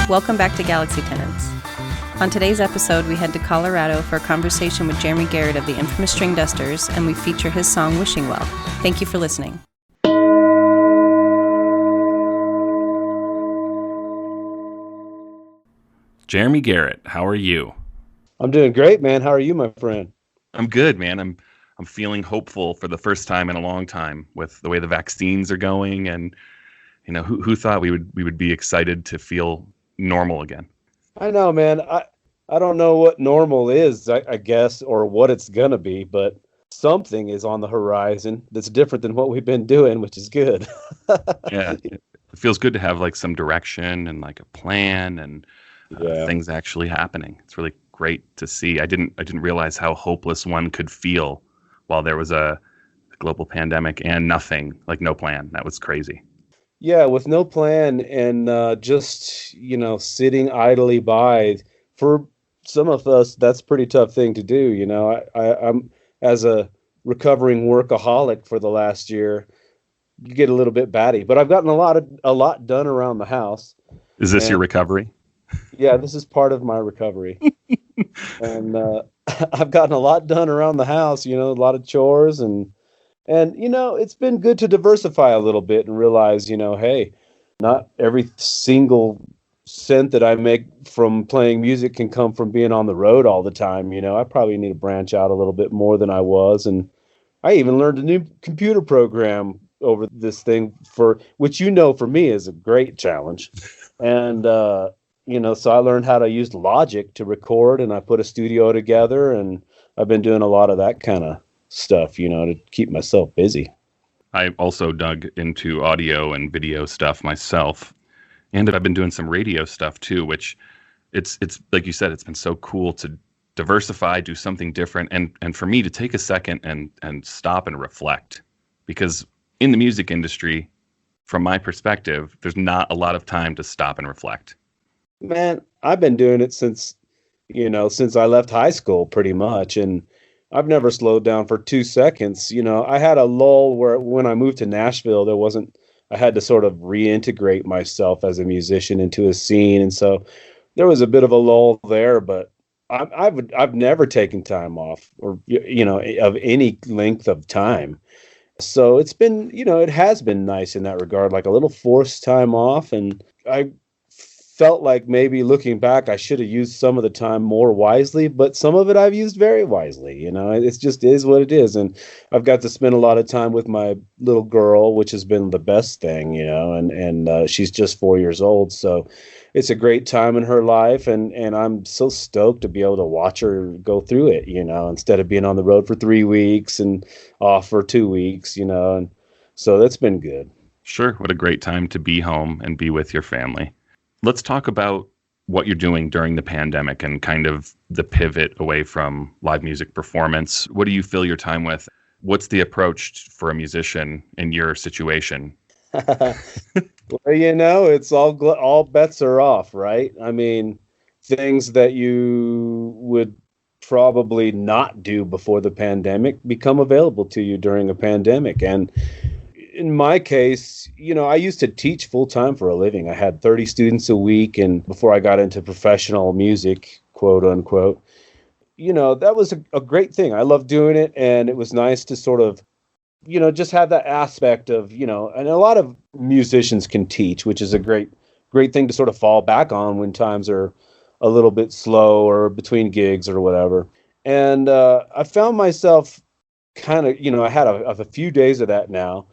Welcome back to Galaxy Tenants. On today's episode, we head to Colorado for a conversation with Jeremy Garrett of the infamous Stringdusters, and we feature his song Wishing Well. Thank you for listening. Jeremy Garrett, how are you? I'm doing great, man. How are you, my friend? I'm good, man. I'm feeling hopeful for the first time in a long time with the way the vaccines are going, and you know, who thought we would be excited to feel normal again? I know, man. I don't know what normal is, I guess, or what it's gonna be, but something is on the horizon that's different than what we've been doing, which is good. Yeah, it feels good to have like some direction and like a plan and things actually happening. It's really great to see. I didn't realize how hopeless one could feel while there was a global pandemic and nothing, like no plan. That was crazy. Yeah, with no plan and just, sitting idly by. For some of us, that's a pretty tough thing to do. I'm as a recovering workaholic for the last year, you get a little bit batty, but I've gotten a lot done around the house. Is this your recovery? Yeah, this is part of my recovery. And I've gotten a lot done around the house, a lot of chores and it's been good to diversify a little bit and realize, hey, not every single cent that I make from playing music can come from being on the road all the time. I probably need to branch out a little bit more than I was. And I even learned a new computer program over this thing for me is a great challenge. And, so I learned how to use Logic to record, and I put a studio together, and I've been doing a lot of that kind of stuff, to keep myself busy. I also dug into audio and video stuff myself, and I've been doing some radio stuff too, which it's like you said, it's been so cool to diversify, do something different, and for me to take a second and stop and reflect, because in the music industry, from my perspective, there's not a lot of time to stop and reflect. Man, I've been doing it since I left high school pretty much, and I've never slowed down for 2 seconds. I had a lull where when I moved to Nashville, I had to sort of reintegrate myself as a musician into a scene. And so there was a bit of a lull there, but I've never taken time off or, of any length of time. So it's been, it has been nice in that regard, like a little forced time off. And I felt like maybe looking back, I should have used some of the time more wisely, but some of it I've used very wisely. It just is what it is. And I've got to spend a lot of time with my little girl, which has been the best thing, and she's just 4 years old. So it's a great time in her life. And I'm so stoked to be able to watch her go through it, instead of being on the road for 3 weeks and off for 2 weeks, and so that's been good. Sure. What a great time to be home and be with your family. Let's talk about what you're doing during the pandemic and kind of the pivot away from live music performance. What do you fill your time with? What's the approach for a musician in your situation? Well, it's all bets are off, right? I mean, things that you would probably not do before the pandemic become available to you during a pandemic. And in my case, I used to teach full time for a living. I had 30 students a week, and before I got into professional music, quote unquote, that was a great thing. I loved doing it, and it was nice to sort of, just have that aspect of, and a lot of musicians can teach, which is a great thing to sort of fall back on when times are a little bit slow or between gigs or whatever. And I found myself kind of, I had a few days of that now.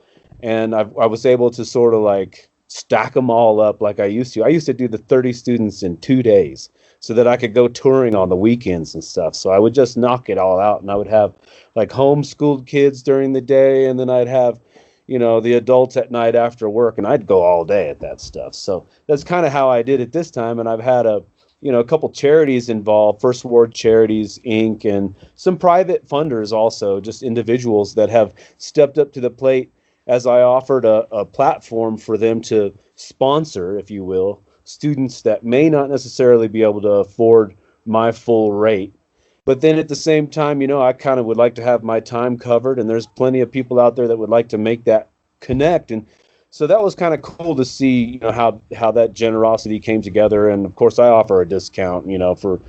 And I was able to sort of like stack them all up like I used to. I used to do the 30 students in 2 days so that I could go touring on the weekends and stuff. So I would just knock it all out, and I would have like homeschooled kids during the day, and then I'd have, the adults at night after work, and I'd go all day at that stuff. So that's kind of how I did it this time. And I've had a couple charities involved, First Ward Charities, Inc., and some private funders also, just individuals that have stepped up to the plate as I offered a platform for them to sponsor, if you will, students that may not necessarily be able to afford my full rate. But then at the same time, I kind of would like to have my time covered, and there's plenty of people out there that would like to make that connect. And So that was kind of cool to see, you know, how that generosity came together. And of course I offer a discount, you know, for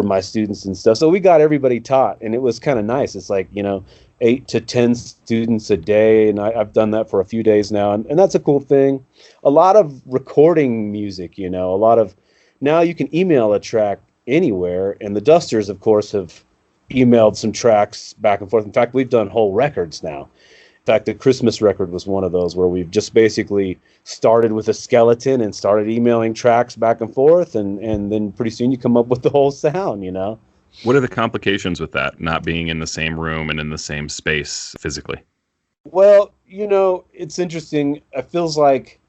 my students and stuff. So we got everybody taught, and it was kind of nice. It's like, you know, 8 to 10 students a day. And I've done that for a few days now. And that's a cool thing. A lot of recording music, you know, now you can email a track anywhere. And the Dusters, of course, have emailed some tracks back and forth. In fact, we've done whole records now. In fact, the Christmas record was one of those where we've just basically started with a skeleton and started emailing tracks back and forth, and then pretty soon you come up with the whole sound, you know. What are the complications with that, not being in the same room and in the same space physically? Well, you know, it's interesting. It feels like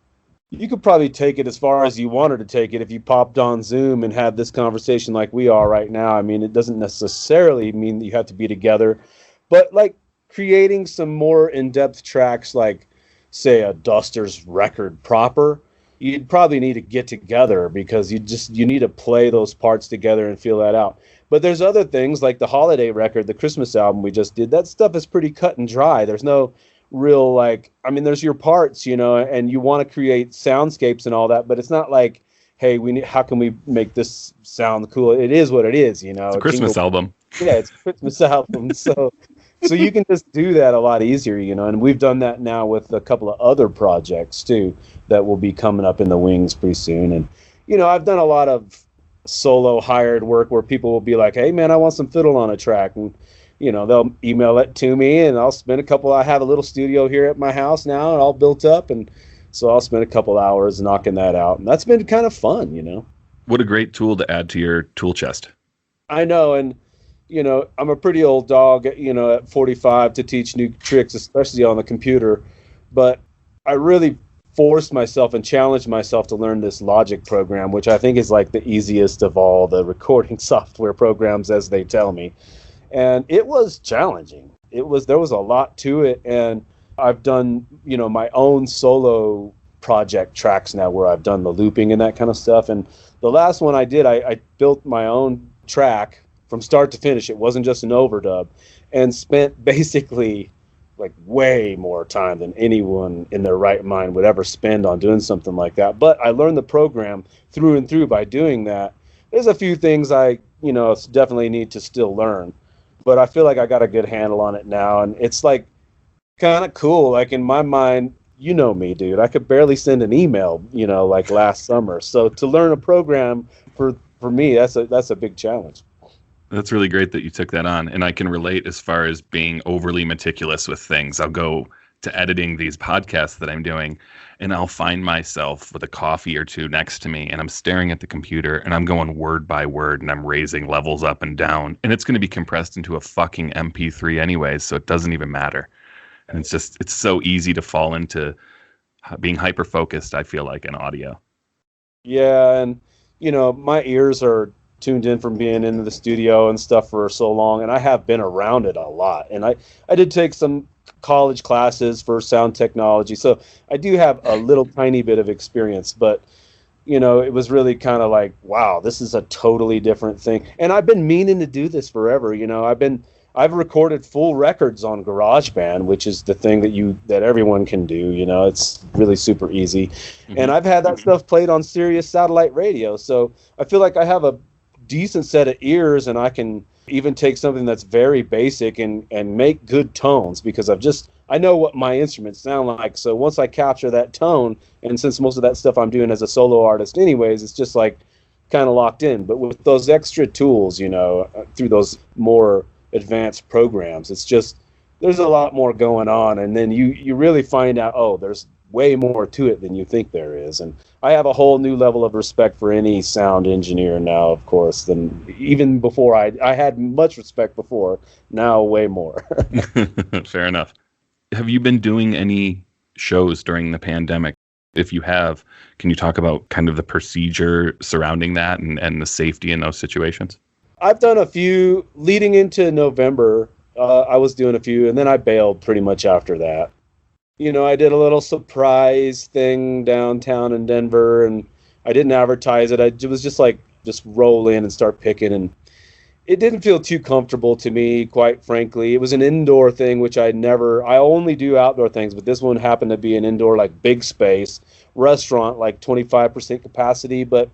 you could probably take it as far as you wanted to take it if you popped on Zoom and had this conversation like we are right now. I mean, it doesn't necessarily mean that you have to be together, but like creating some more in-depth tracks, like say a Dusters record proper, you'd probably need to get together because you need to play those parts together and feel that out. But there's other things like the holiday record, the Christmas album we just did. That stuff is pretty cut and dry. There's no real, like, I mean, there's your parts, you know, and you want to create soundscapes and all that, but it's not like, hey, how can we make this sound cool? It is what it is, you know. It's a Christmas album. Yeah, it's a Christmas album. So you can just do that a lot easier, you know, and we've done that now with a couple of other projects too that will be coming up in the wings pretty soon. And, you know, I've done a lot of solo hired work where people will be like, hey man, I want some fiddle on a track. And, you know, they'll email it to me and I'll spend I have a little studio here at my house now and all built up. And so I'll spend a couple hours knocking that out. And that's been kind of fun, you know. What a great tool to add to your tool chest. I know. And, you know, I'm a pretty old dog, you know, at 45 to teach new tricks, especially on the computer. But I really forced myself and challenged myself to learn this Logic program, which I think is like the easiest of all the recording software programs, as they tell me. And it was challenging. There was a lot to it. And I've done, you know, my own solo project tracks now where I've done the looping and that kind of stuff. And the last one I did, I built my own track from start to finish. It wasn't just an overdub, and spent basically like way more time than anyone in their right mind would ever spend on doing something like that. But I learned the program through and through by doing that. There's a few things I, you know, definitely need to still learn, but I feel like I got a good handle on it now. And it's like kind of cool. Like in my mind, you know me, dude, I could barely send an email, you know, like last summer. So to learn a program for me, that's a big challenge. That's really great that you took that on. And I can relate as far as being overly meticulous with things. I'll go to editing these podcasts that I'm doing, and I'll find myself with a coffee or two next to me, and I'm staring at the computer, and I'm going word by word, and I'm raising levels up and down. And it's going to be compressed into a fucking MP3 anyways, so it doesn't even matter. And it's so easy to fall into being hyper-focused, I feel like, in audio. Yeah, and, you know, my ears are tuned in from being in the studio and stuff for so long, and I have been around it a lot. And I did take some college classes for sound technology, so I do have a little tiny bit of experience, but you know, it was really kind of like, wow, this is a totally different thing. And I've been meaning to do this forever. You know, I've recorded full records on GarageBand, which is the thing that everyone can do. You know, it's really super easy. Mm-hmm. And I've had that stuff played on Sirius satellite radio, so I feel like I have a decent set of ears, and I can even take something that's very basic and make good tones, because I know what my instruments sound like. So once I capture that tone, and since most of that stuff I'm doing as a solo artist anyways, it's just like kind of locked in. But with those extra tools, you know, through those more advanced programs, it's just, there's a lot more going on. And then you really find out, oh, there's way more to it than you think there is. And I have a whole new level of respect for any sound engineer now, of course, than even before. I had much respect before, now way more. Fair enough. Have you been doing any shows during the pandemic? If you have, can you talk about kind of the procedure surrounding that and the safety in those situations? I've done a few leading into November. I was doing a few, and then I bailed pretty much after that. You know, I did a little surprise thing downtown in Denver, and I didn't advertise it. It was just like, just roll in and start picking. And it didn't feel too comfortable to me, quite frankly. It was an indoor thing, which I only do outdoor things, but this one happened to be an indoor, like, big space restaurant, like 25% capacity, but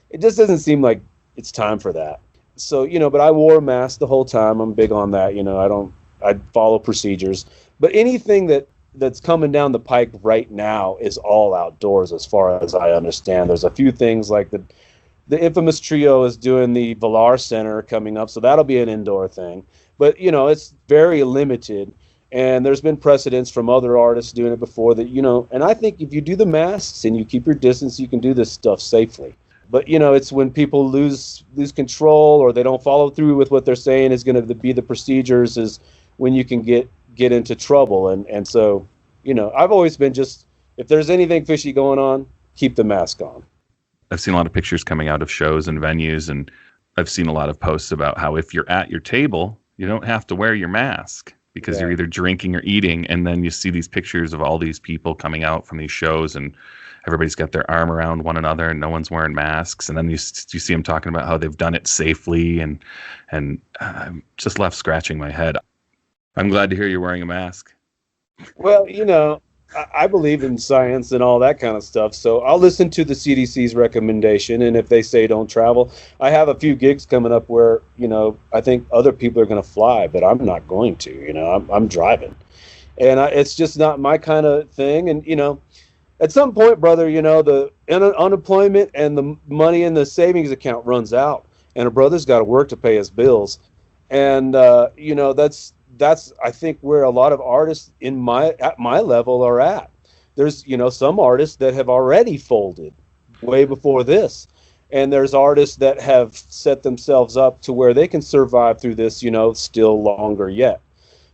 it just doesn't seem like it's time for that. So, but I wore a mask the whole time. I'm big on that. I follow procedures, but anything that's coming down the pike right now is all outdoors, as far as I understand. There's a few things like the infamous trio is doing the Villar Center coming up, so that'll be an indoor thing. But, it's very limited, and there's been precedents from other artists doing it before that, and I think if you do the masks and you keep your distance, you can do this stuff safely. But, it's when people lose control or they don't follow through with what they're saying is going to be the procedures is when you can get into trouble. And so, I've always been if there's anything fishy going on, keep the mask on. I've seen a lot of pictures coming out of shows and venues, and I've seen a lot of posts about how if you're at your table, you don't have to wear your mask because you're either drinking or eating. And then you see these pictures of all these people coming out from these shows, and everybody's got their arm around one another and no one's wearing masks. And then you see them talking about how they've done it safely, and I'm just left scratching my head. I'm glad to hear you're wearing a mask. Well, I believe in science and all that kind of stuff, so I'll listen to the CDC's recommendation, and if they say don't travel, I have a few gigs coming up where, I think other people are going to fly, but I'm not going to, I'm driving. And it's just not my kind of thing, and, at some point, brother, the unemployment and the money in the savings account runs out, and a brother's got to work to pay his bills, and, that's I think where a lot of artists at my level are at. There's some artists that have already folded way before this, and there's artists that have set themselves up to where they can survive through this still longer yet.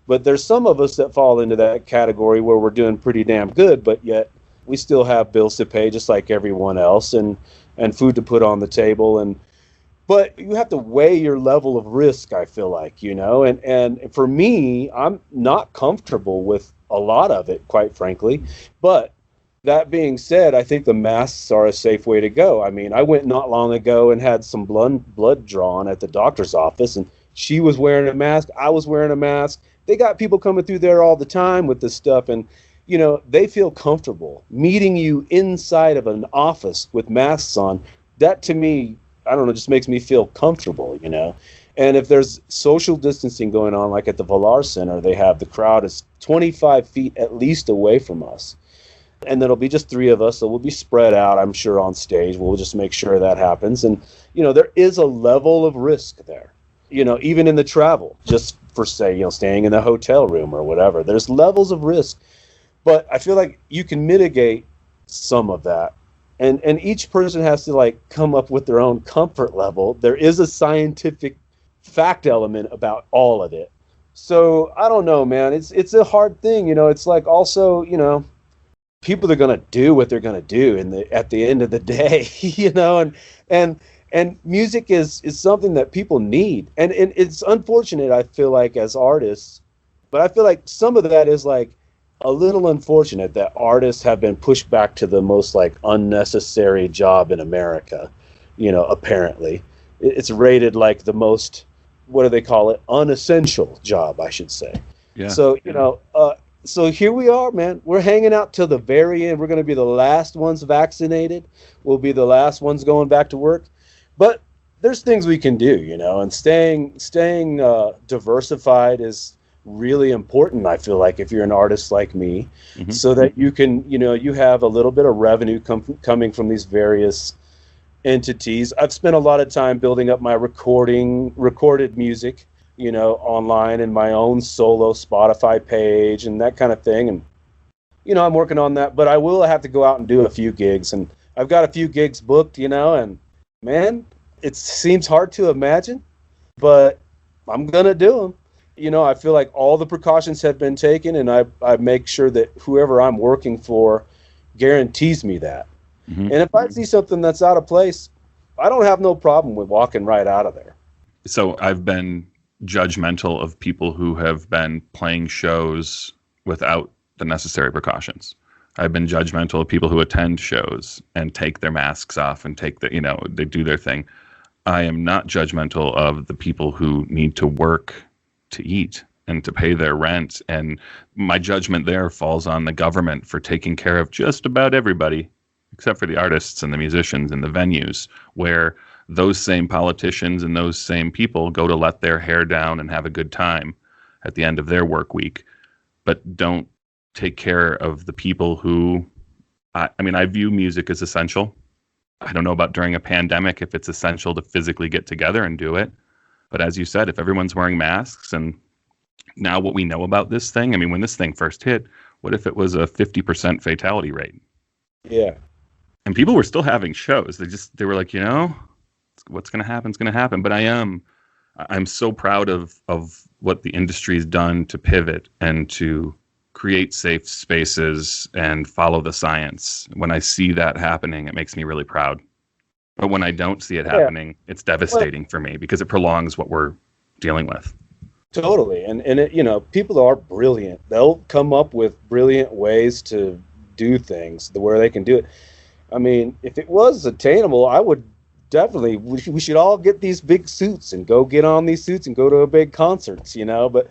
But there's some of us that fall into that category where we're doing pretty damn good, but yet we still have bills to pay just like everyone else, and food to put on the table. But you have to weigh your level of risk, I feel like, and for me, I'm not comfortable with a lot of it, quite frankly. But that being said, I think the masks are a safe way to go. I mean, I went not long ago and had some blood drawn at the doctor's office, and she was wearing a mask. I was wearing a mask. They got people coming through there all the time with this stuff, and, they feel comfortable meeting you inside of an office with masks on. That, to me, I don't know, just makes me feel comfortable, And if there's social distancing going on, like at the Villar Center, they have the crowd is 25 feet at least away from us. And there'll be just three of us, so we'll be spread out, I'm sure, on stage. We'll just make sure that happens. And, there is a level of risk there, even in the travel, just for, say, staying in the hotel room or whatever. There's levels of risk. But I feel like you can mitigate some of that. And each person has to come up with their own comfort level. There is a scientific fact element about all of it. So I don't know, man. It's a hard thing, It's like also, people are gonna do what they're gonna do at the end of the day, And music is something that people need, and it's unfortunate. I feel like as artists, but I feel like some of that is a little unfortunate that artists have been pushed back to the most unnecessary job in America. Apparently it's rated like the most, what do they call it? Unessential job, I should say. Yeah. So, so here we are, man. We're hanging out till the very end. We're going to be the last ones vaccinated. We'll be the last ones going back to work, but there's things we can do, and staying diversified is really important, I feel like, if you're an artist like me, so that you can, you have a little bit of revenue coming from these various entities. I've spent a lot of time building up my recorded music, online in my own solo Spotify page and that kind of thing. And, I'm working on that, but I will have to go out and do a few gigs, and I've got a few gigs booked, and man, it seems hard to imagine, but I'm going to do them. I feel like all the precautions have been taken, and I make sure that whoever I'm working for guarantees me that. And if I see something that's out of place, I don't have no problem with walking right out of there. So I've been judgmental of people who have been playing shows without the necessary precautions. I've been judgmental of people who attend shows and take their masks off and take they do their thing. I am not judgmental of the people who need to work to eat and to pay their rent. And my judgment there falls on the government for taking care of just about everybody, except for the artists and the musicians and the venues, where those same politicians and those same people go to let their hair down and have a good time at the end of their work week, but don't take care of the people who, I mean, I view music as essential. I don't know about during a pandemic if it's essential to physically get together and do it. But as you said, if everyone's wearing masks, and now what we know about this thing, I mean, when this thing first hit, what if it was a 50% fatality rate? Yeah. And people were still having shows. They were like, what's going to happen is going to happen. But I'm so proud of what the industry's done to pivot and to create safe spaces and follow the science. When I see that happening, it makes me really proud. But when I don't see it happening, it's devastating for me because it prolongs what we're dealing with. Totally. And it, people are brilliant. They'll come up with brilliant ways to do things where they can do it. I mean, if it was attainable, I would definitely, we should all get these big suits and go get on these suits and go to a big concerts, but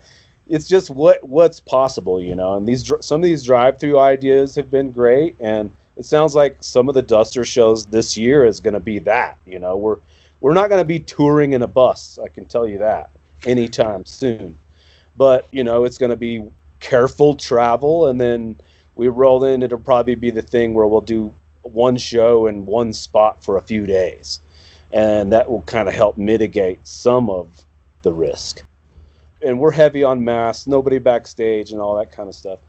it's just what's possible, and some of these drive-through ideas have been great, and it sounds like some of the Duster shows this year is going to be that, we're not going to be touring in a bus, I can tell you that, anytime soon, but it's going to be careful travel, and then we roll in, it'll probably be the thing where we'll do one show in one spot for a few days, and that will kind of help mitigate some of the risk. And we're heavy on masks, nobody backstage and all that kind of stuff.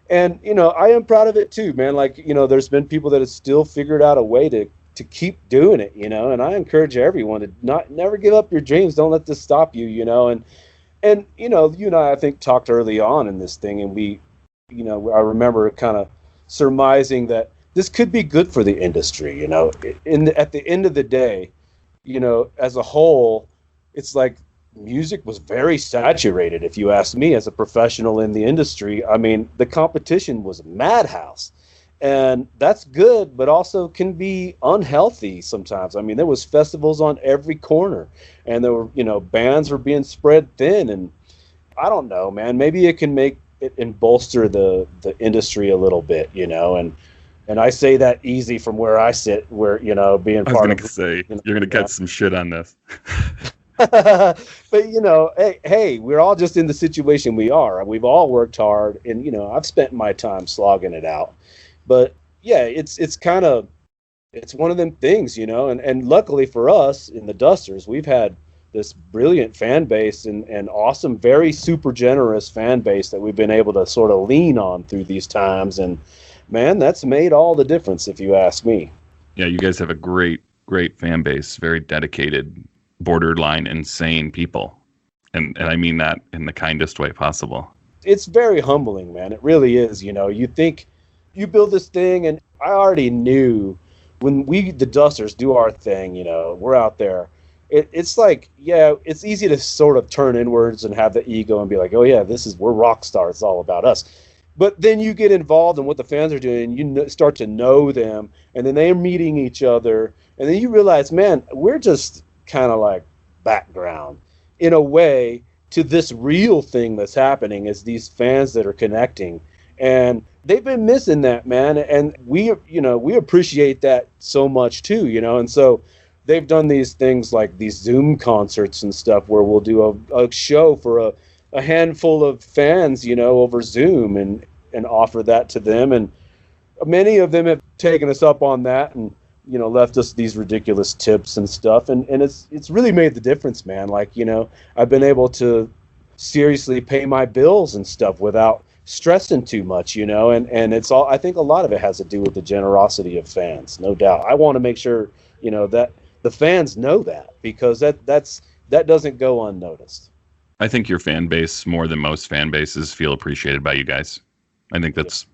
And, I am proud of it too, man. Like, there's been people that have still figured out a way to keep doing it, and I encourage everyone to never give up your dreams. Don't let this stop you, and you and I think talked early on in this thing, and we, I remember kind of surmising that this could be good for the industry, at the end of the day, as a whole, it's like, music was very saturated, if you ask me, as a professional in the industry. I mean, the competition was a madhouse, and that's good, but also can be unhealthy sometimes. I mean, there was festivals on every corner, and there were, bands were being spread thin, and I don't know, man, maybe it can make it and bolster the industry a little bit, and I say that easy from where I sit, where, being part of... I was going to say, you're going to get some shit on this. But hey, we're all just in the situation we are. We've all worked hard, and I've spent my time slogging it out. But yeah, it's one of them things, and luckily for us in the Dusters, we've had this brilliant fan base and awesome, very super generous fan base that we've been able to sort of lean on through these times, and man, that's made all the difference, if you ask me. Yeah, you guys have a great fan base, very dedicated, borderline insane people, and I mean that in the kindest way possible. It's very humbling, man. It really is. You think you build this thing, and I already knew when we, the Dusters, do our thing, we're out there, it's like, yeah, it's easy to sort of turn inwards and have the ego and be like, oh yeah, we're rock stars, it's all about us. But then you get involved in what the fans are doing, and you start to know them, and then they're meeting each other, and then you realize, man, we're just kind of like background in a way to this real thing that's happening, is these fans that are connecting, and they've been missing that, man, and we appreciate that so much too, and so they've done these things like these Zoom concerts and stuff where we'll do a show for a handful of fans, over Zoom, and offer that to them, and many of them have taken us up on that and left us these ridiculous tips and stuff, and it's really made the difference, man. Like, I've been able to seriously pay my bills and stuff without stressing too much, and it's all, I think a lot of it has to do with the generosity of fans, no doubt. I want to make sure, that the fans know that, because that doesn't go unnoticed. I think your fan base, more than most fan bases, feel appreciated by you guys. I think that's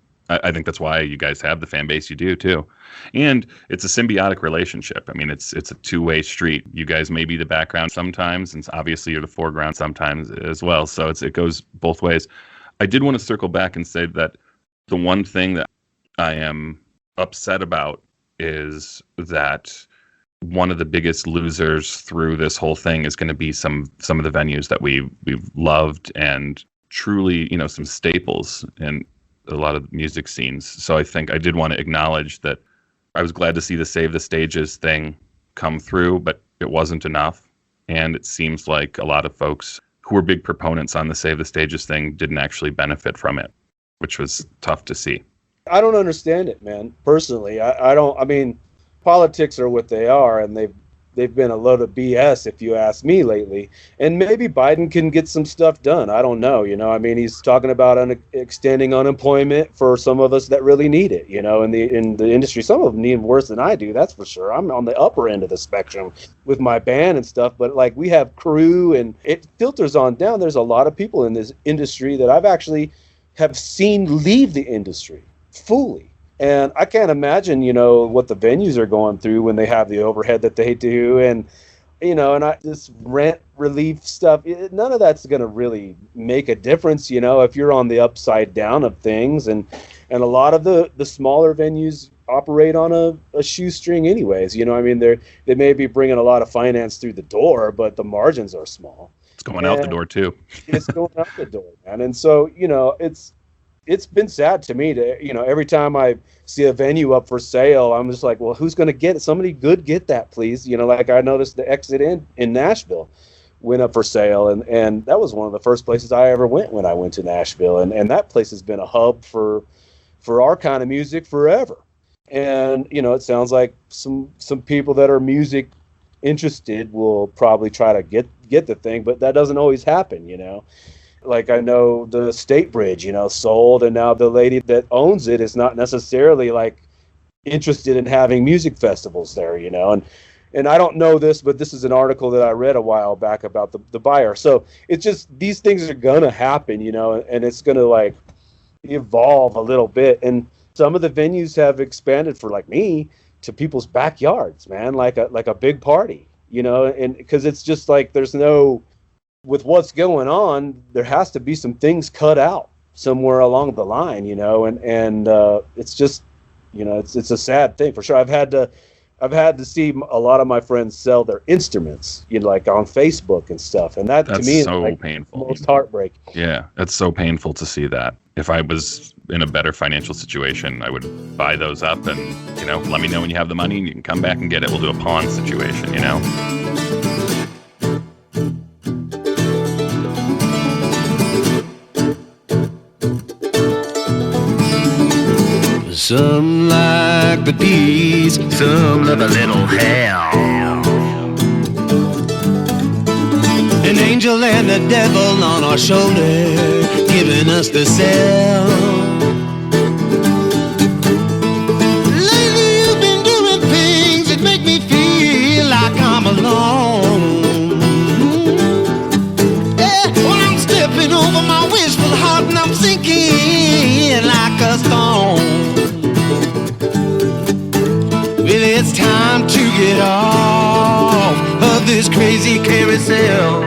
why you guys have the fan base you do too. And it's a symbiotic relationship. I mean, it's a two-way street. You guys may be the background sometimes, and obviously you're the foreground sometimes as well. So it goes both ways. I did want to circle back and say that the one thing that I am upset about is that one of the biggest losers through this whole thing is going to be some of the venues that we've loved and truly, some staples in a lot of music scenes. So I think I did want to acknowledge that I was glad to see the Save the Stages thing come through, but it wasn't enough. And it seems like a lot of folks who were big proponents on the Save the Stages thing didn't actually benefit from it, which was tough to see. I don't understand it, man. Personally, I don't. I mean, politics are what they are, and they've been a load of BS, if you ask me, lately. And maybe Biden can get some stuff done. I don't know. I mean, he's talking about extending unemployment for some of us that really need it. In the industry, some of them need it worse than I do. That's for sure. I'm on the upper end of the spectrum with my band and stuff. But like, we have crew, and it filters on down. There's a lot of people in this industry that I've actually have seen leave the industry fully. And I can't imagine, what the venues are going through when they have the overhead that they do. And, this rent relief stuff, none of that's going to really make a difference, if you're on the upside down of things. And a lot of the smaller venues operate on a shoestring anyways. I mean, they may be bringing a lot of finance through the door, but the margins are small. It's going out the door too. It's going out the door, man. And so, it's been sad to me to, every time I see a venue up for sale, I'm just like, well, who's going to get it? Somebody good get that, please. Like I noticed the Exit in Nashville went up for sale. And that was one of the first places I ever went when I went to Nashville. And that place has been a hub for our kind of music forever. And, it sounds like some people that are music interested will probably try to get the thing, but that doesn't always happen, Like I know the State Bridge, sold, and now the lady that owns it is not necessarily like interested in having music festivals there, and I don't know this, but this is an article that I read a while back about the buyer. So it's just, these things are gonna happen, and it's gonna like evolve a little bit. And some of the venues have expanded for like me to people's backyards, man, like a big party, and because it's just like with what's going on, there has to be some things cut out somewhere along the line, and it's just, it's a sad thing for sure. I've had to see a lot of my friends sell their instruments, like on Facebook and stuff, and that's to me so is like painful. Most heartbreaking. Yeah, that's so painful to see that. If I was in a better financial situation, I would buy those up and, let me know when you have the money and you can come back and get it. We'll do a pawn situation, Some like the peace, some love a little hell. An angel and a devil on our shoulder, giving us the cell. Lately you've been doing things that make me feel like I'm alone. Yeah, well, I'm stepping over my wishful heart and I'm sinking like a stone. Well, it's time to get off of this crazy carousel.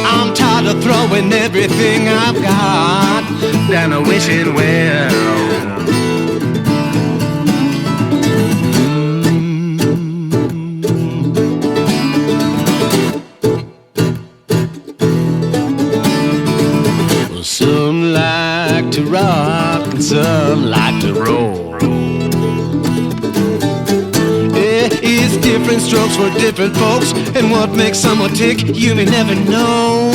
I'm tired of throwing everything I've got down a wishing well. Some like to rock and some like to roll. Yeah, it's different strokes for different folks, and what makes someone tick, you may never know.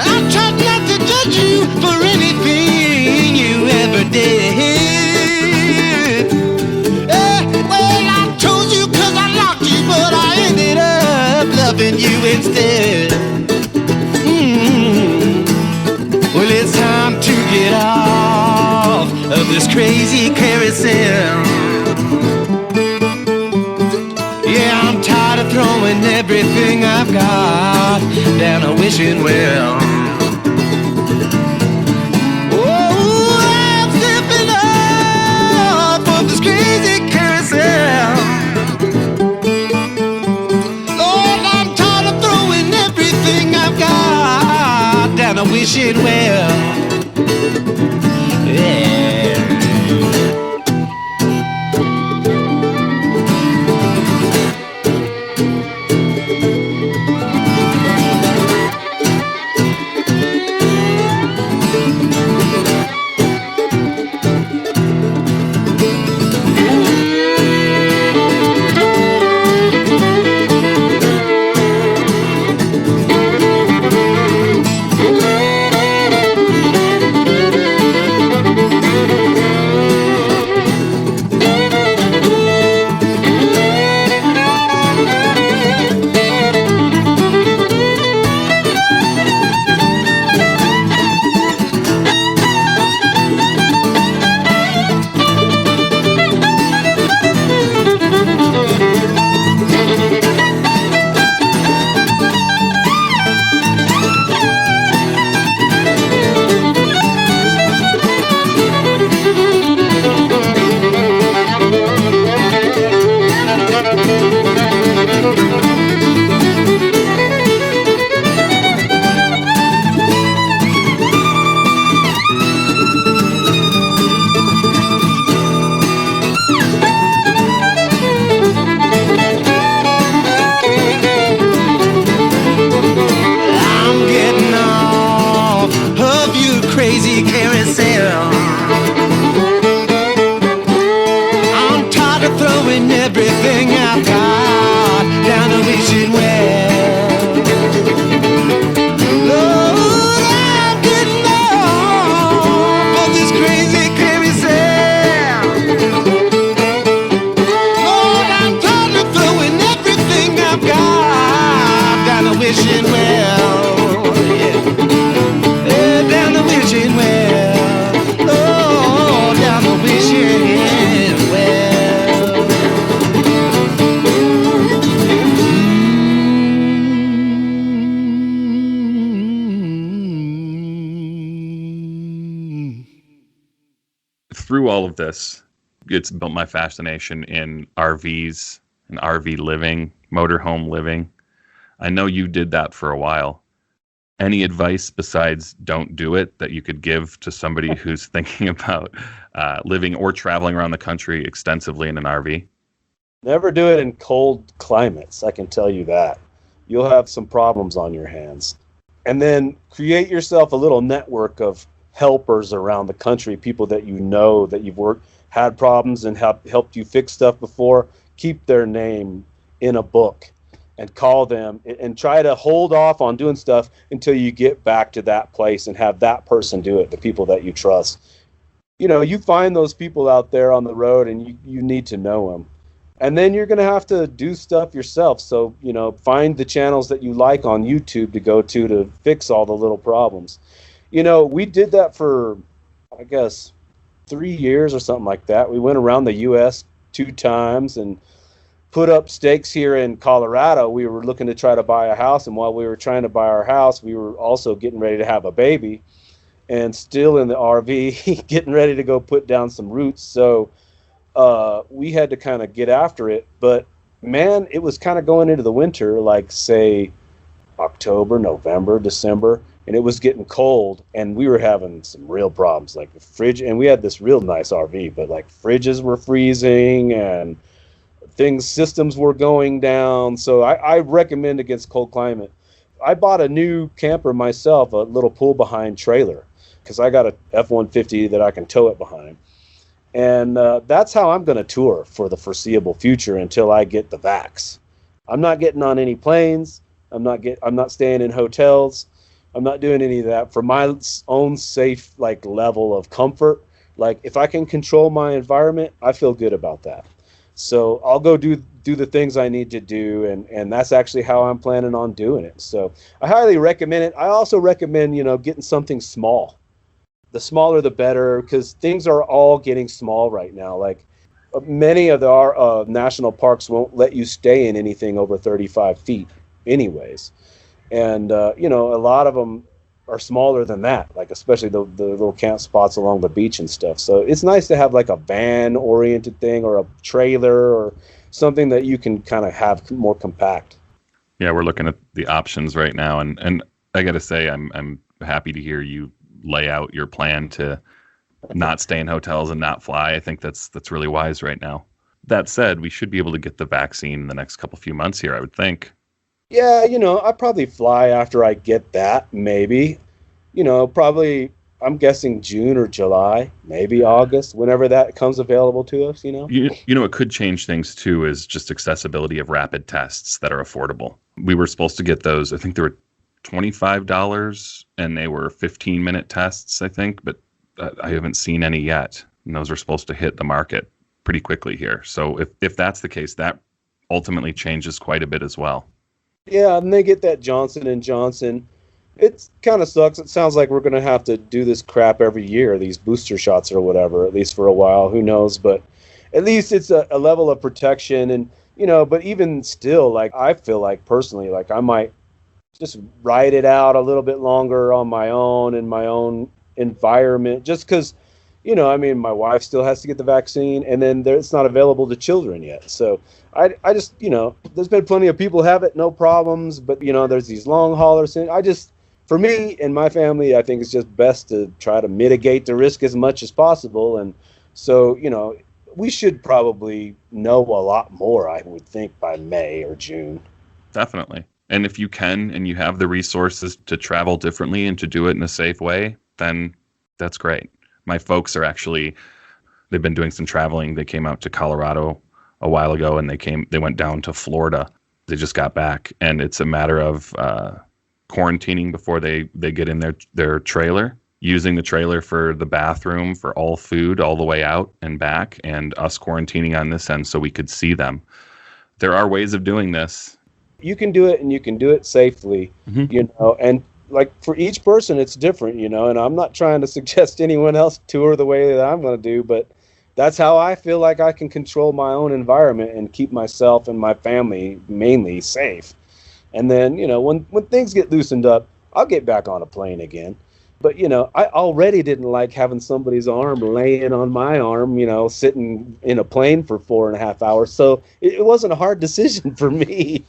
I tried not to judge you for anything you ever did. Well, I told you 'cause I locked you, but I ended up loving you instead. Well, it's time to get off of this crazy carousel. Yeah, I'm tired of throwing everything I've got down a wishing well. Oh, I'm stepping off of this crazy carousel. Lord, I'm tired of throwing everything I've got down a wishing well. Yeah. wishing well. Yeah. Yeah, down the wishing well. Oh, down the wishing well. Through all of this, it's built my fascination in RVs and RV living, motorhome living. I know you did that for a while. Any advice besides don't do it that you could give to somebody who's thinking about living or traveling around the country extensively in an RV? Never do it in cold climates, I can tell you that. You'll have some problems on your hands. And then create yourself a little network of helpers around the country, people that you know that you've had problems and helped you fix stuff before. Keep their name in a book and call them and try to hold off on doing stuff until you get back to that place and have that person do it, the people that you trust. You know, you find those people out there on the road and you need to know them. And then you're going to have to do stuff yourself. So, you know, find the channels that you like on YouTube to go to fix all the little problems. You know, we did that for, I guess, 3 years or something like that. We went around the U.S. 2 times and put up stakes here in Colorado. We were looking to try to buy a house, and while we were trying to buy our house, we were also getting ready to have a baby and still in the RV, getting ready to go put down some roots. So we had to kind of get after it. But, man, it was kind of going into the winter, like, say, October, November, December, and it was getting cold, and we were having some real problems, like the fridge, and we had this real nice RV, but like fridges were freezing and systems were going down. So I recommend against cold climate. I bought a new camper myself, a little pull behind trailer, because I got a F-150 that I can tow it behind. And that's how I'm going to tour for the foreseeable future until I get the vax. I'm not getting on any planes. I'm not staying in hotels. I'm not doing any of that for my own safe level of comfort. Like, if I can control my environment, I feel good about that. So I'll go do the things I need to do, and that's actually how I'm planning on doing it. So I highly recommend it. I also recommend, getting something small. The smaller the better, because things are all getting small right now. Like, many of our national parks won't let you stay in anything over 35 feet anyways. And, a lot of them are smaller than that, like especially the little camp spots along the beach and stuff. So it's nice to have like a van-oriented thing or a trailer or something that you can kind of have more compact. Yeah, we're looking at the options right now. And I got to say, I'm happy to hear you lay out your plan to not stay in hotels and not fly. I think that's really wise right now. That said, we should be able to get the vaccine in the next few months here, I would think. Yeah, I'll probably fly after I get that, maybe. Probably, I'm guessing June or July, maybe August, whenever that comes available to us, It could change things, too, is just accessibility of rapid tests that are affordable. We were supposed to get those, I think they were $25, and they were 15-minute tests, I think, but I haven't seen any yet. And those are supposed to hit the market pretty quickly here. So if that's the case, that ultimately changes quite a bit as well. Yeah, and they get that Johnson & Johnson. It kind of sucks. It sounds like we're going to have to do this crap every year, these booster shots or whatever, at least for a while. Who knows? But at least it's a level of protection. And, but even still, I feel like personally, I might just ride it out a little bit longer on my own in my own environment, just because, my wife still has to get the vaccine, and then it's not available to children yet. So I just, there's been plenty of people have it, no problems, but, there's these long haulers. And for me and my family, I think it's just best to try to mitigate the risk as much as possible. And so, we should probably know a lot more, I would think, by May or June. Definitely. And if you can, and you have the resources to travel differently and to do it in a safe way, then that's great. My folks are they've been doing some traveling. They came out to Colorado a while ago, and they went down to Florida. They just got back, and it's a matter of quarantining before they get in their trailer, using the trailer for the bathroom, for all food, all the way out and back, and us quarantining on this end so we could see them. There are ways of doing this. You can do it, and you can do it safely, and like for each person, it's different, and I'm not trying to suggest anyone else tour the way that I'm going to do, but that's how I feel like I can control my own environment and keep myself and my family mainly safe. And then, when things get loosened up, I'll get back on a plane again. But, I already didn't like having somebody's arm laying on my arm, sitting in a plane for 4.5 hours. So it wasn't a hard decision for me.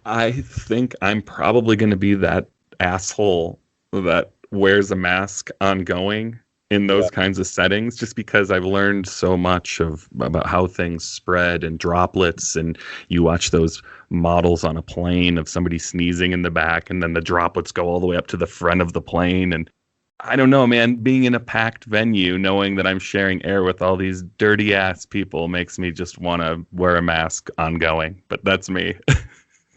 I think I'm probably going to be that asshole that wears a mask ongoing in those kinds of settings, just because I've learned so much about how things spread and droplets, and you watch those models on a plane of somebody sneezing in the back, and then the droplets go all the way up to the front of the plane. And I don't know, man, being in a packed venue, knowing that I'm sharing air with all these dirty ass people makes me just want to wear a mask ongoing. But that's me.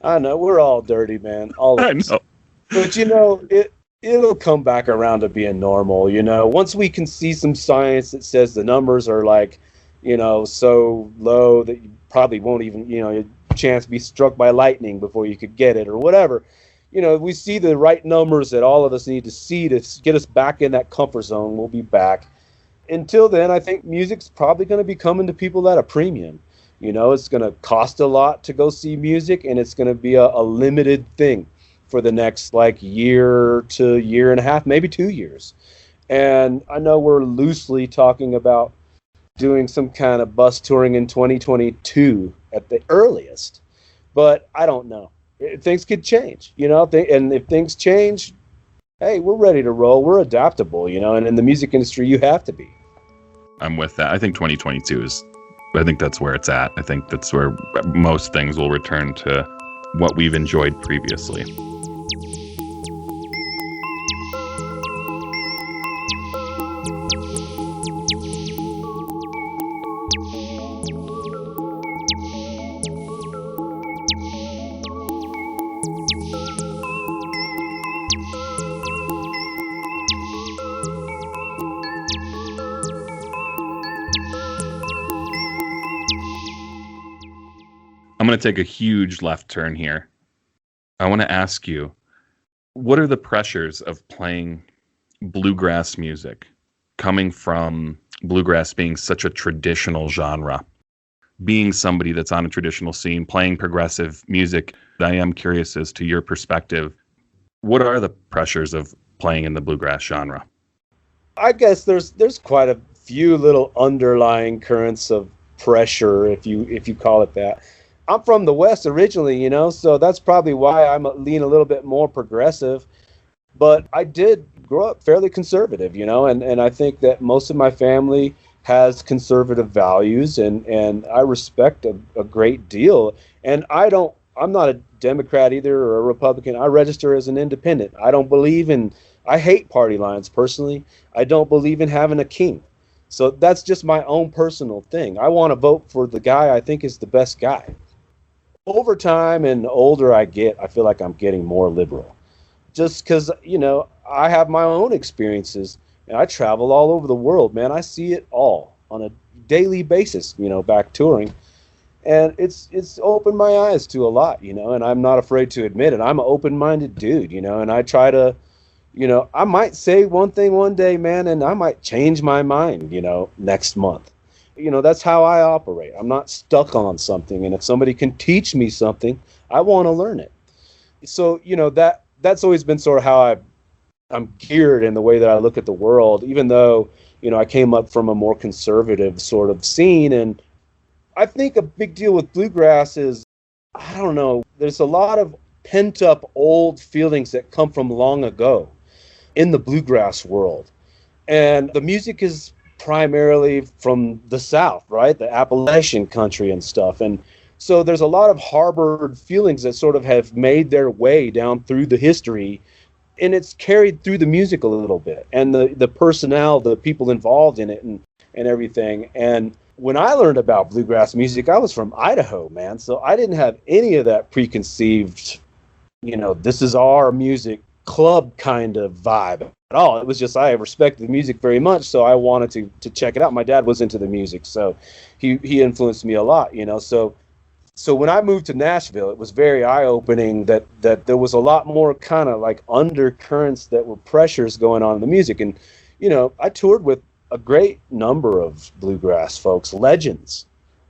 I know, we're all dirty, man. All of us. I know. But it'll come back around to being normal, once we can see some science that says the numbers are like, so low that you probably won't even, a chance to be struck by lightning before you could get it or whatever. We see the right numbers that all of us need to see to get us back in that comfort zone. We'll be back. Until then, I think music's probably going to be coming to people at a premium. It's going to cost a lot to go see music, and it's going to be a limited thing for the next year to year and a half, maybe 2 years. And I know we're loosely talking about doing some kind of bus touring in 2022 at the earliest, but I don't know. Things could change, and if things change, hey, we're ready to roll. We're adaptable, and in the music industry, you have to be. I'm with that. I think 2022 I think that's where it's at. I think that's where most things will return to what we've enjoyed previously. I'm going to take a huge left turn here. I want to ask you, what are the pressures of playing bluegrass music, coming from bluegrass being such a traditional genre, being somebody that's on a traditional scene, playing progressive music? I am curious as to your perspective. What are the pressures of playing in the bluegrass genre? I guess there's quite a few little underlying currents of pressure, if you call it that. I'm from the West originally, so that's probably why I'm lean a little bit more progressive. But I did grow up fairly conservative, and I think that most of my family has conservative values, and I respect a great deal. And I'm not a Democrat either or a Republican. I register as an independent. I hate party lines personally. I don't believe in having a king. So that's just my own personal thing. I want to vote for the guy I think is the best guy. Over time and the older I get, I feel like I'm getting more liberal. Just because, I have my own experiences, and I travel all over the world, man. I see it all on a daily basis, back touring. And it's opened my eyes to a lot, and I'm not afraid to admit it. I'm an open-minded dude, and I try to, I might say one thing one day, man, and I might change my mind, next month. That's how I operate. I'm not stuck on something, and if somebody can teach me something, I want to learn it. So, that's always been sort of how I'm geared in the way that I look at the world, even though, I came up from a more conservative sort of scene. And I think a big deal with bluegrass is, I don't know, there's a lot of pent up old feelings that come from long ago in the bluegrass world. And the music is primarily from the South, right? The Appalachian country and stuff. And so there's a lot of harbored feelings that sort of have made their way down through the history, and it's carried through the music a little bit, and the personnel, the people involved in it and everything. And when I learned about bluegrass music, I was from Idaho, man. So I didn't have any of that preconceived, this is our music club kind of vibe at all. It was just, I respected the music very much, so I wanted to check it out. My dad was into the music, so he influenced me a lot, So so when I moved to Nashville, it was very eye-opening that there was a lot more kind of like undercurrents that were pressures going on in the music. And, I toured with a great number of bluegrass folks, legends,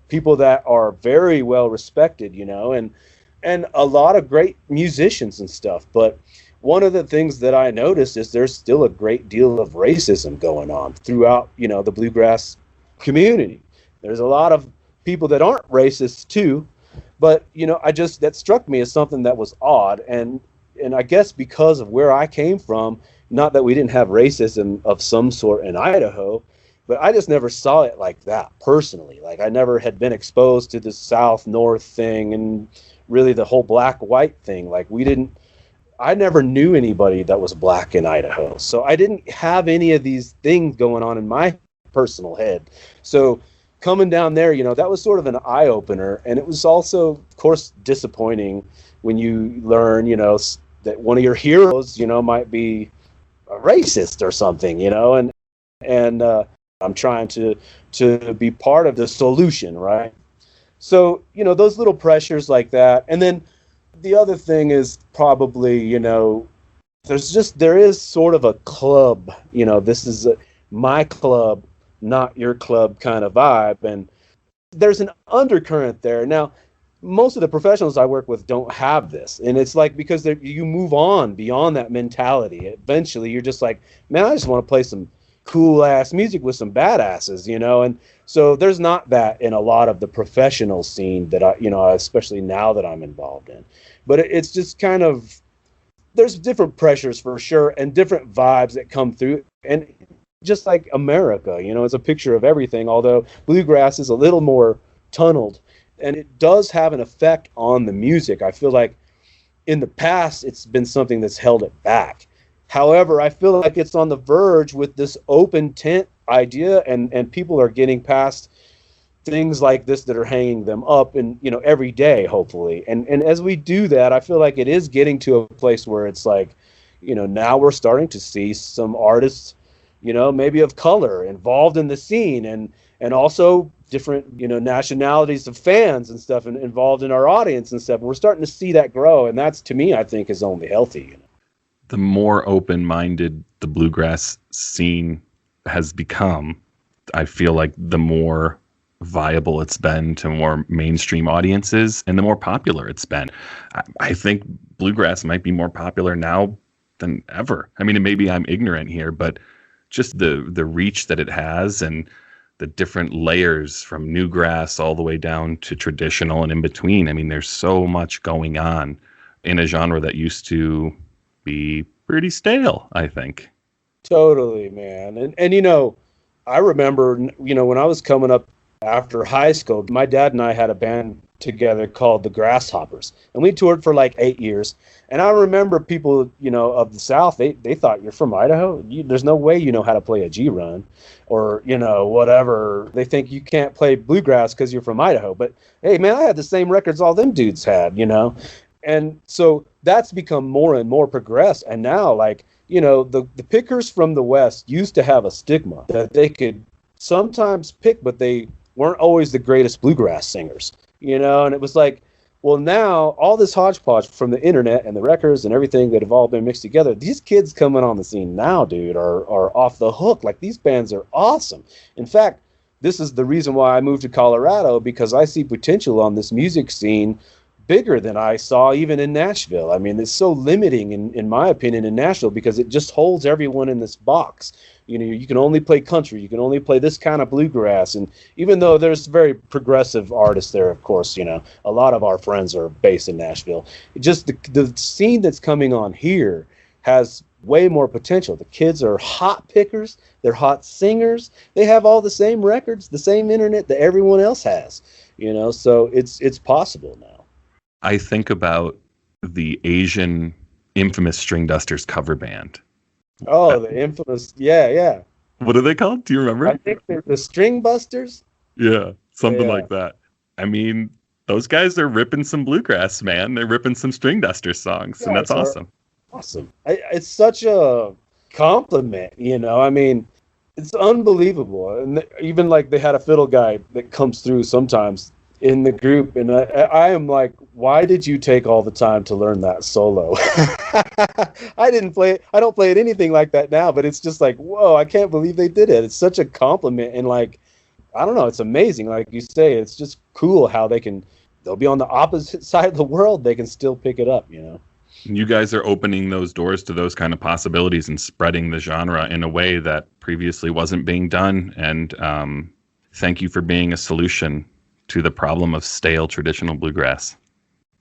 people that are very well respected, and a lot of great musicians and stuff. But one of the things that I noticed is there's still a great deal of racism going on throughout, the bluegrass community. There's a lot of people that aren't racist too, but that struck me as something that was odd, and I guess because of where I came from, not that we didn't have racism of some sort in Idaho, but I just never saw it like that personally. Like I never had been exposed to the South North thing and really the whole black white thing. Like I never knew anybody that was black in Idaho, so I didn't have any of these things going on in my personal head. So coming down there, that was sort of an eye-opener, and it was also, of course, disappointing when you learn, that one of your heroes, might be a racist or something, and I'm trying to be part of the solution, right? So, those little pressures like that. And then the other thing is probably, there is sort of a club, this is my club, not your club kind of vibe. And there's an undercurrent there. Now, most of the professionals I work with don't have this. And it's like, because you move on beyond that mentality. Eventually, you're just like, man, I just want to play some cool ass music with some badasses, and so there's not that in a lot of the professional scene that I, especially now that I'm involved in. But it's just kind of, there's different pressures for sure, and different vibes that come through. And just like America, it's a picture of everything, although bluegrass is a little more tunneled, and it does have an effect on the music. I feel like in the past, it's been something that's held it back. However, I feel like it's on the verge with this open tent idea, and people are getting past things like this that are hanging them up, and every day, hopefully. And as we do that, I feel like it is getting to a place where it's like, now we're starting to see some artists, maybe of color involved in the scene, and also different, nationalities of fans and stuff involved in our audience and stuff. And we're starting to see that grow, and that's, to me, I think is only healthy. The more open-minded the bluegrass scene has become, I feel like the more viable it's been to more mainstream audiences, and the more popular it's been. I think bluegrass might be more popular now than ever. I mean, maybe I'm ignorant here, but just the reach that it has, and the different layers from newgrass all the way down to traditional and in between. I mean, there's so much going on in a genre that used to be pretty stale, I think. Totally, man. And I remember, when I was coming up after high school, my dad and I had a band together called the Grasshoppers, and we toured for like 8 years. And I remember people, of the South, they thought, you're from Idaho? There's no way you know how to play a G run, or, whatever. They think you can't play bluegrass because you're from Idaho. But hey, man, I had the same records all them dudes had, And so that's become more and more progressed. And now, like, the pickers from the West used to have a stigma that they could sometimes pick, but they weren't always the greatest bluegrass singers, and it was like, well, now all this hodgepodge from the internet and the records and everything that have all been mixed together, these kids coming on the scene now, dude, are off the hook. Like, these bands are awesome. In fact, this is the reason why I moved to Colorado, because I see potential on this music scene bigger than I saw even in Nashville. I mean, it's so limiting, in my opinion, in Nashville, because it just holds everyone in this box. You can only play country, you can only play this kind of bluegrass. And even though there's very progressive artists there, of course, a lot of our friends are based in Nashville. Just the scene that's coming on here has way more potential. The kids are hot pickers, they're hot singers, they have all the same records, the same internet that everyone else has. So it's possible now. I think about the Asian infamous Stringdusters cover band. Oh, the infamous, yeah. What are they called? Do you remember? I think they're the Stringbusters. Yeah, something like that. I mean, those guys are ripping some bluegrass, man. They're ripping some Stringdusters songs, and that's awesome. Awesome. It's such a compliment, I mean, it's unbelievable. And even like they had a fiddle guy that comes through sometimes. in the group, and I am like, why did you take all the time to learn that solo? I didn't play it. I don't play it anything like that now, but it's just like, whoa, I can't believe they did it. It's such a compliment, and like, I don't know, it's amazing. Like you say, it's just cool how they'll be on the opposite side of the world, they can still pick it up, you know. You guys are opening those doors to those kind of possibilities and spreading the genre in a way that previously wasn't being done. And thank you for being a solution to the problem of stale traditional bluegrass.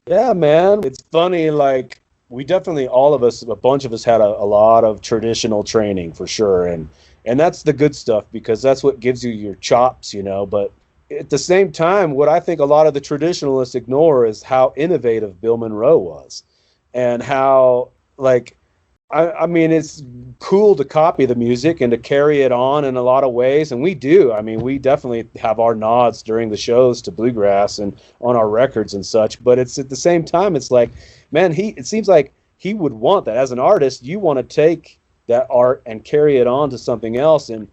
Yeah, man. It's funny, like, we definitely, all of us, a bunch of us had a lot of traditional training for sure. And that's the good stuff, because that's what gives you your chops, you know. But at the same time, what I think a lot of the traditionalists ignore is how innovative Bill Monroe was. And how, like, I mean, it's cool to copy the music and to carry it on in a lot of ways. And we do. I mean, we definitely have our nods during the shows to bluegrass and on our records and such. But it's at the same time, it's like, man, it seems like he would want that. As an artist, you want to take that art and carry it on to something else. And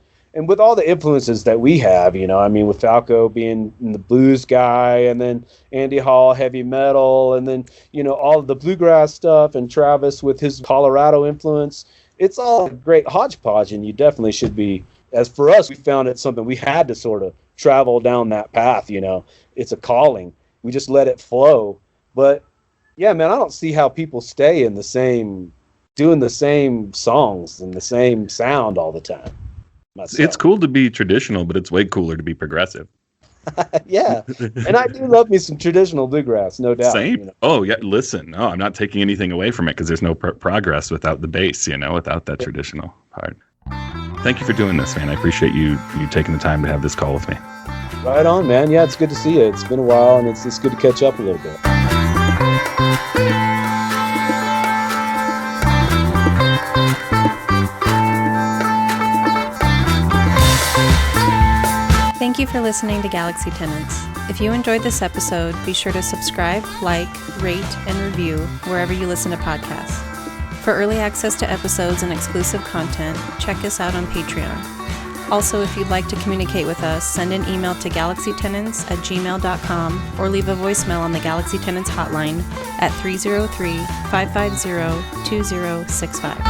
with all the influences that we have, you know, I mean, with Falco being the blues guy, and then Andy Hall, heavy metal, and then, you know, all of the bluegrass stuff, and Travis with his Colorado influence, it's all a great hodgepodge, and you definitely should be, as for us, we found it something we had to sort of travel down that path, you know. It's a calling. We just let it flow. But, yeah, man, I don't see how people stay in the same, doing the same songs and the same sound all the time. Myself. It's cool to be traditional, but it's way cooler to be progressive. Yeah, and I do love me some traditional bluegrass, no doubt. Same. You know? Oh yeah, listen. No, I'm not taking anything away from it, because there's no progress without the bass. You know, without that traditional part. Thank you for doing this, man. I appreciate you taking the time to have this call with me. Right on, man. Yeah, it's good to see you. It's been a while, and it's good to catch up a little bit. Thank you for listening to Galaxy Tenants. If you enjoyed this episode, be sure to subscribe, like, rate, and review wherever you listen to podcasts. For early access to episodes and exclusive content, check us out on Patreon. Also, if you'd like to communicate with us, send an email to galaxytenants@gmail.com or leave a voicemail on the Galaxy Tenants hotline at 303-550-2065.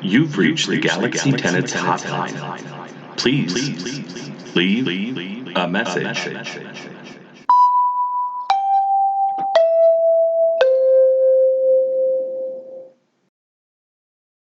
You've reached the Galaxy Tenants hotline. Please leave a message.